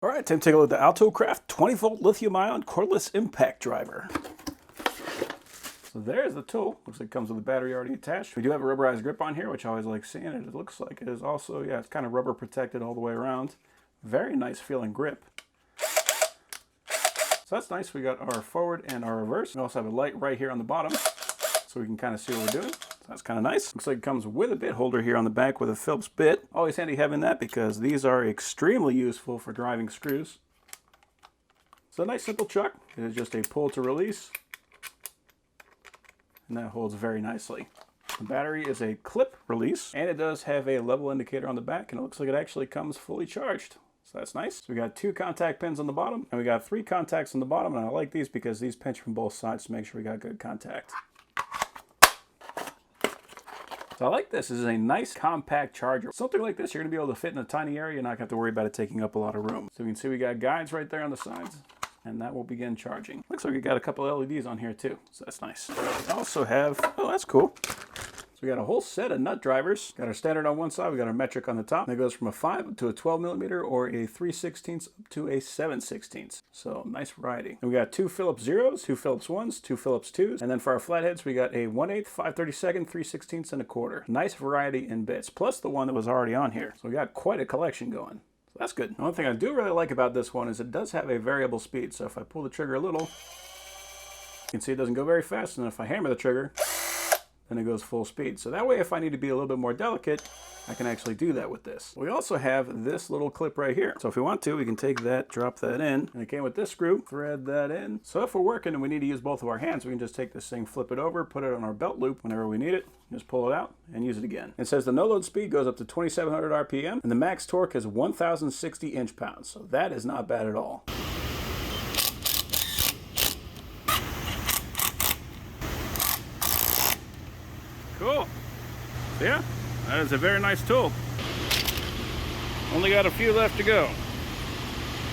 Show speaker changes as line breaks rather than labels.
All right, time to take a look at the ALTOCRAFT 20-volt lithium-ion cordless impact driver. So there's the tool. Looks like it comes with a battery already attached. We do have a rubberized grip on here, which I always like seeing it. It looks like it is also, yeah, it's kind of rubber protected all the way around. Very nice feeling grip. So that's nice. We got our forward and our reverse. We also have a light right here on the bottom, so we can kind of see what we're doing. So that's kind of nice. Looks like it comes with a bit holder here on the back with a Phillips bit. Always handy having that because these are extremely useful for driving screws. So a nice simple chuck. It is just a pull to release. And that holds very nicely. The battery is a clip release, and it does have a level indicator on the back, and it looks like it actually comes fully charged. So that's nice. So we got 2 contact pins on the bottom, and we got 3 contacts on the bottom, and I like these because these pinch from both sides to make sure we got good contact. So I like this. This is a nice compact charger. Something like this, you're gonna be able to fit in a tiny area and not have to worry about it taking up a lot of room. So you can see we got guides right there on the sides, and that will begin charging. Looks like we got a couple of LEDs on here too, so that's nice. We also have, oh, that's cool. So we got a whole set of nut drivers. Got our standard on one side, we got our metric on the top. That goes from a 5 to a 12 millimeter or a 3/16 up to a 7/16. So nice variety. And we got 2 Phillips 0s, 2 Phillips 1s, 2 Phillips 2s. And then for our flatheads, we got a 1/8, 5/32, 3/16, and a quarter. Nice variety in bits, plus the one that was already on here. So we got quite a collection going. So that's good. The one thing I do really like about this one is it does have a variable speed. So if I pull the trigger a little, you can see it doesn't go very fast. And if I hammer the trigger, then it goes full speed. So that way, if I need to be a little bit more delicate, I can actually do that with this. We also have this little clip right here. So if we want to, we can take that, drop that in, and it came with this screw, thread that in. So if we're working and we need to use both of our hands, we can just take this thing, flip it over, put it on our belt loop whenever we need it, just pull it out and use it again. It says the no-load speed goes up to 2,700 RPM, and the max torque is 1,060 inch-pounds. So that is not bad at all. Cool. So yeah, that is a very nice tool. Only got a few left to go.